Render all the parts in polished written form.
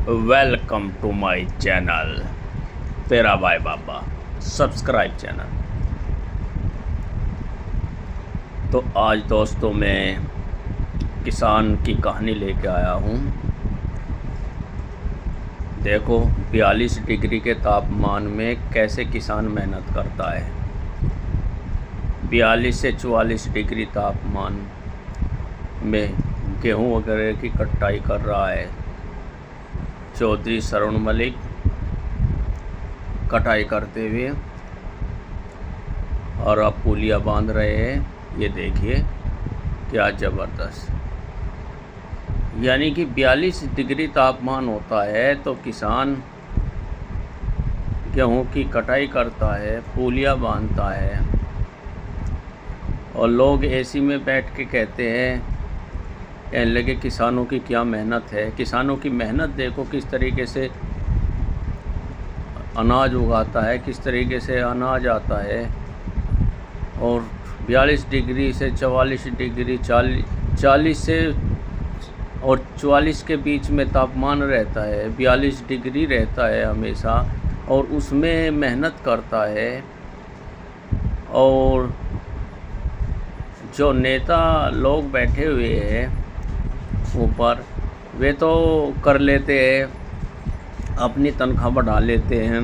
Welcome to my channel तेरा भाई बाबा। Subscribe channel. तो आज दोस्तों मैं किसान की कहानी लेके आया हूँ। देखो 42 डिग्री के तापमान में कैसे किसान मेहनत करता है। 42 से 44 डिग्री तापमान में गेहूँ वगैरह की कटाई कर रहा है चौधरी श्रवण मलिक, कटाई करते हुए, और अब पुलिया बांध रहे हैं। ये देखिए क्या ज़बरदस्त। यानी कि 42 डिग्री तापमान होता है तो किसान गेहूं की कटाई करता है, पुलिया बांधता है, और लोग एसी में बैठ के कहते हैं कहने लगे किसानों की क्या मेहनत है। किसानों की मेहनत देखो किस तरीके से अनाज उगाता है, किस तरीके से अनाज आता है। और 42 डिग्री से 44 डिग्री 40 से और 44 के बीच में तापमान रहता है, 42 डिग्री रहता है हमेशा, और उसमें मेहनत करता है। और जो नेता लोग बैठे हुए हैं ऊपर, वे तो कर लेते हैं, अपनी तनख्वाह बढ़ा लेते हैं,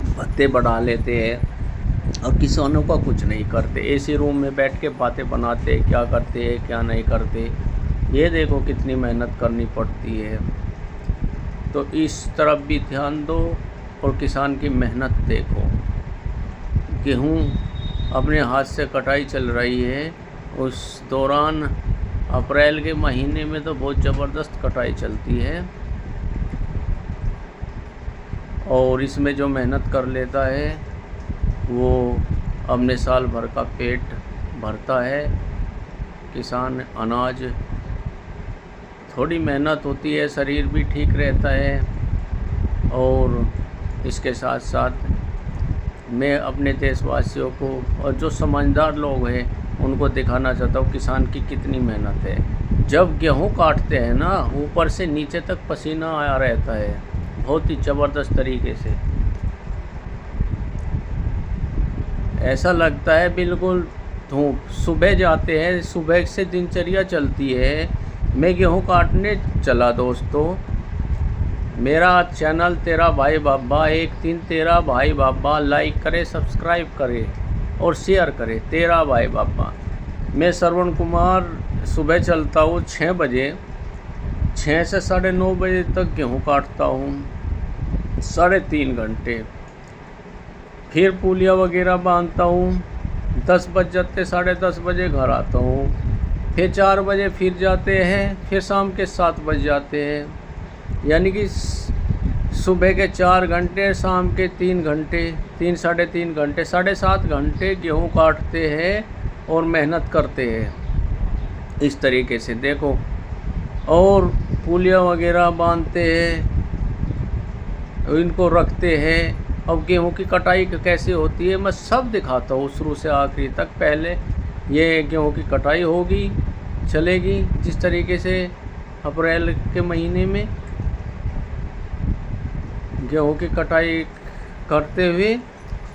भत्ते बढ़ा लेते हैं, और किसानों का कुछ नहीं करते। एसी रूम में बैठ के बातें बनाते, क्या करते हैं क्या नहीं करते। ये देखो कितनी मेहनत करनी पड़ती है। तो इस तरफ भी ध्यान दो और किसान की मेहनत देखो। गेहूँ अपने हाथ से कटाई चल रही है। उस दौरान अप्रैल के महीने में तो बहुत ज़बरदस्त कटाई चलती है, और इसमें जो मेहनत कर लेता है वो अपने साल भर का पेट भरता है। किसान अनाज, थोड़ी मेहनत होती है, शरीर भी ठीक रहता है। और इसके साथ साथ मैं अपने देशवासियों को और जो समझदार लोग हैं उनको दिखाना चाहता हूँ किसान की कितनी मेहनत है। जब गेहूँ काटते हैं ना, ऊपर से नीचे तक पसीना आया रहता है, बहुत ही ज़बरदस्त तरीके से। ऐसा लगता है बिल्कुल धूप। सुबह जाते हैं, सुबह से दिनचर्या चलती है। मैं गेहूँ काटने चला दोस्तों। मेरा चैनल तेरा भाई बाबा 13 भाई बाबा, लाइक करे, सब्सक्राइब करे और शेयर करे। तेरा भाई बाबा। मैं श्रवण कुमार सुबह चलता हूँ 6 बजे, 6 से 9:30 बजे तक गेहूँ काटता हूँ, 3.5 घंटे। फिर पुलिया वगैरह बांधता हूँ, 10 बज जाते, 10:30 बजे घर आता हूँ। फिर 4 बजे फिर जाते हैं, फिर शाम के 7 बज जाते हैं। यानी कि सुबह के 4 घंटे, शाम के 3 घंटे, 3-3.5 घंटे, 7.5 घंटे गेहूँ काटते हैं और मेहनत करते हैं इस तरीके से देखो। और पुलिया वगैरह बांधते हैं, इनको रखते हैं। अब गेहूँ की कटाई कैसे होती है मैं सब दिखाता हूँ शुरू से आखिरी तक। पहले ये गेहूँ की कटाई होगी, चलेगी जिस तरीके से अप्रैल के महीने में गेहूँ की कटाई करते हुए,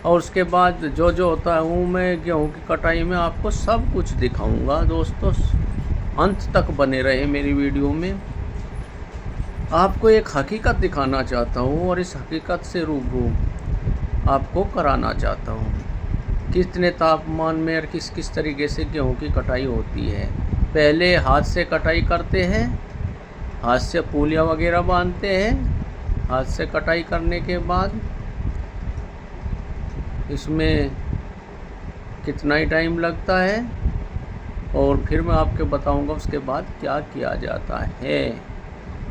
और उसके बाद जो जो होता है वो मैं गेहूँ की कटाई में आपको सब कुछ दिखाऊंगा। दोस्तों अंत तक बने रहे मेरी वीडियो में। आपको एक हकीकत दिखाना चाहता हूँ और इस हकीकत से रूबरू आपको कराना चाहता हूँ कितने तापमान में और किस किस तरीके से गेहूँ की कटाई होती है। पहले हाथ से कटाई करते हैं, हाथ से पुलिया वगैरह बांधते हैं। हाथ से कटाई करने के बाद इसमें कितना ही टाइम लगता है, और फिर मैं आपको बताऊंगा उसके बाद क्या किया जाता है।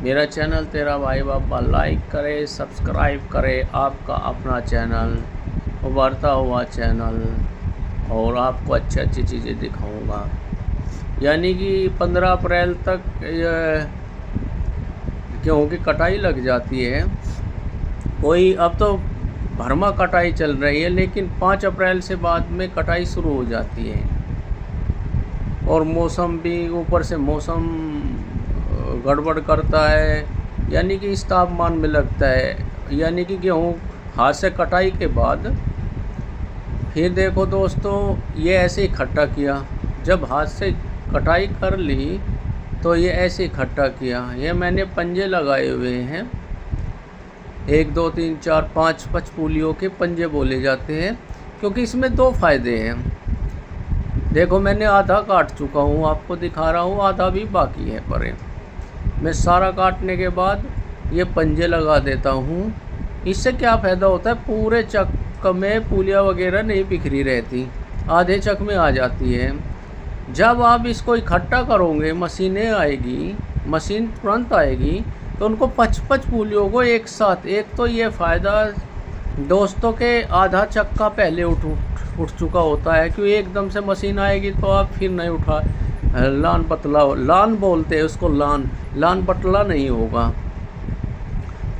मेरा चैनल तेरा भाई बाबा, लाइक करे, सब्सक्राइब करे। आपका अपना चैनल, उभरता हुआ चैनल, और आपको अच्छी अच्छी चीज़ें दिखाऊंगा। यानी कि 15 अप्रैल तक गेहूँ की कटाई लग जाती है। कोई अब तो भरमा कटाई चल रही है, लेकिन 5 अप्रैल से बाद में कटाई शुरू हो जाती है। और मौसम भी ऊपर से मौसम गड़बड़ करता है, यानी कि इस तापमान में लगता है, यानी कि गेहूँ हाथ से कटाई के बाद। फिर देखो दोस्तों, ये ऐसे इकट्ठा किया। जब हाथ से कटाई कर ली तो ये ऐसे इकट्ठा किया। ये मैंने पंजे लगाए हुए हैं, 1 2 3 4 5 पचपूलियों के पंजे बोले जाते हैं, क्योंकि इसमें 2 फ़ायदे हैं। देखो मैंने आधा काट चुका हूँ, आपको दिखा रहा हूँ, आधा भी बाकी है परे। मैं सारा काटने के बाद ये पंजे लगा देता हूँ। इससे क्या फ़ायदा होता है, पूरे चक में पुलिया वगैरह नहीं बिखरी रहती, आधे चक में आ जाती है। जब आप इसको इकट्ठा करोगे, मशीनें आएगी, मशीन तुरंत आएगी, तो उनको 5-5 पुलियों को एक साथ, एक तो ये फ़ायदा दोस्तों के आधा चक्का पहले उठ चुका होता है, क्योंकि एकदम से मशीन आएगी तो आप फिर नहीं उठा, लान पतला, लान बोलते हैं उसको, लान पतला नहीं होगा।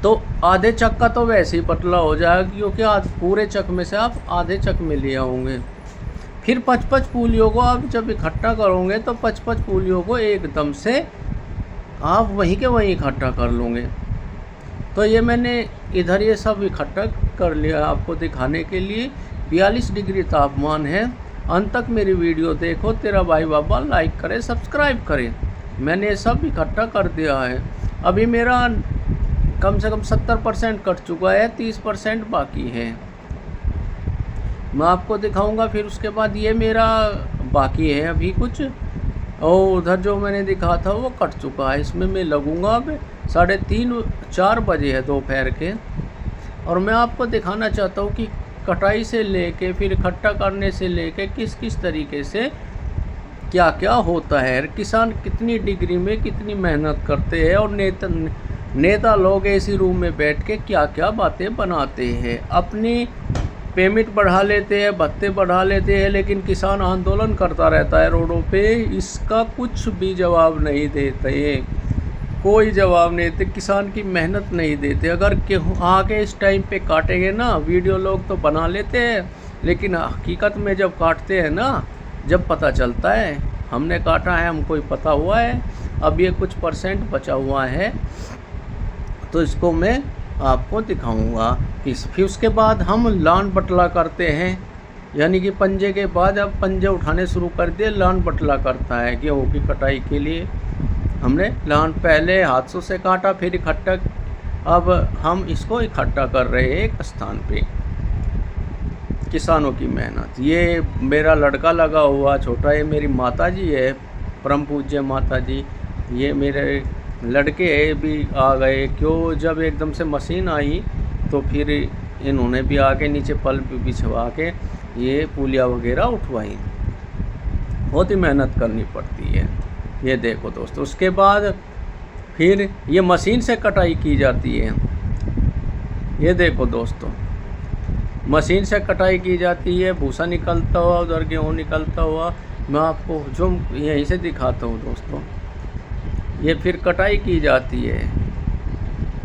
तो आधे चक्का तो वैसे ही पतला हो जाएगा, क्योंकि पूरे चक में से आप आधे चक में ले आओगे। फिर 5-5 पुलियों को आप जब इकट्ठा करोगे तो 5-5 पुलियों को एकदम से आप वहीं के वहीं इकट्ठा कर लोगे। तो ये मैंने इधर ये सब इकट्ठा कर लिया आपको दिखाने के लिए। 42 डिग्री तापमान है। अंत तक मेरी वीडियो देखो, तेरा भाई बाबा लाइक करे, सब्सक्राइब करे। मैंने ये सब इकट्ठा कर दिया है। अभी मेरा कम से कम 70% कट चुका है, 30% बाकी है। मैं आपको दिखाऊंगा फिर उसके बाद। ये मेरा बाकी है अभी कुछ, और उधर जो मैंने दिखा था वो कट चुका है। इसमें मैं लगूंगा अब 3:30-4 बजे है दोपहर के। और मैं आपको दिखाना चाहता हूँ कि कटाई से लेके फिर इकट्ठा करने से लेके किस किस तरीके से क्या क्या होता है, किसान कितनी डिग्री में कितनी मेहनत करते हैं, और नेता लोग एसी रूम में बैठ के क्या क्या बातें बनाते हैं। अपनी पेमेंट बढ़ा लेते हैं, भत्ते बढ़ा लेते हैं, लेकिन किसान आंदोलन करता रहता है रोडों पे। इसका कुछ भी जवाब नहीं देते, कोई जवाब नहीं देते, किसान की मेहनत नहीं देते। अगर गेहूँ आके इस टाइम पे काटेंगे ना, वीडियो लोग तो बना लेते हैं, लेकिन हकीकत में जब काटते हैं ना, जब पता चलता है हमने काटा है, हमको ही पता हुआ है। अब ये कुछ % बचा हुआ है, तो इसको मैं आपको दिखाऊंगा। फिर उसके बाद हम लान बटला करते हैं, यानी कि पंजे के बाद अब पंजे उठाने शुरू कर दिए। लान बटला करता है गेहूँ की कटाई के लिए। हमने लान पहले हाथों से काटा, फिर इकट्ठा, अब हम इसको इकट्ठा कर रहे हैं एक स्थान पे। किसानों की मेहनत। ये मेरा लड़का लगा हुआ छोटा, ये मेरी माता जी है, परम पूज्य माता जी। ये मेरे लड़के भी आ गए, क्यों जब एकदम से मशीन आई तो फिर इन्होंने भी आके नीचे पल बिछवा के ये पुलिया वगैरह उठवाई। बहुत ही मेहनत करनी पड़ती है। ये देखो दोस्तों, उसके बाद फिर ये मशीन से कटाई की जाती है। ये देखो दोस्तों, मशीन से कटाई की जाती है, भूसा निकलता हुआ, उधर गेहूँ निकलता हुआ। मैं आपको जो यहीं से दिखाता हूँ दोस्तों। ये फिर कटाई की जाती है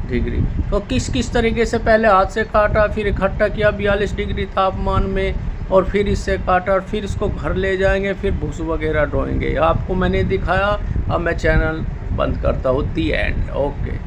डिग्री। तो किस किस तरीके से पहले हाथ से काटा, फिर इकट्ठा किया 42 डिग्री तापमान में, और फिर इससे काटा, और फिर इसको घर ले जाएंगे, फिर भूस वगैरह ढोएंगे। आपको मैंने दिखाया। अब मैं चैनल बंद करता हूँ। दी एंड। ओके।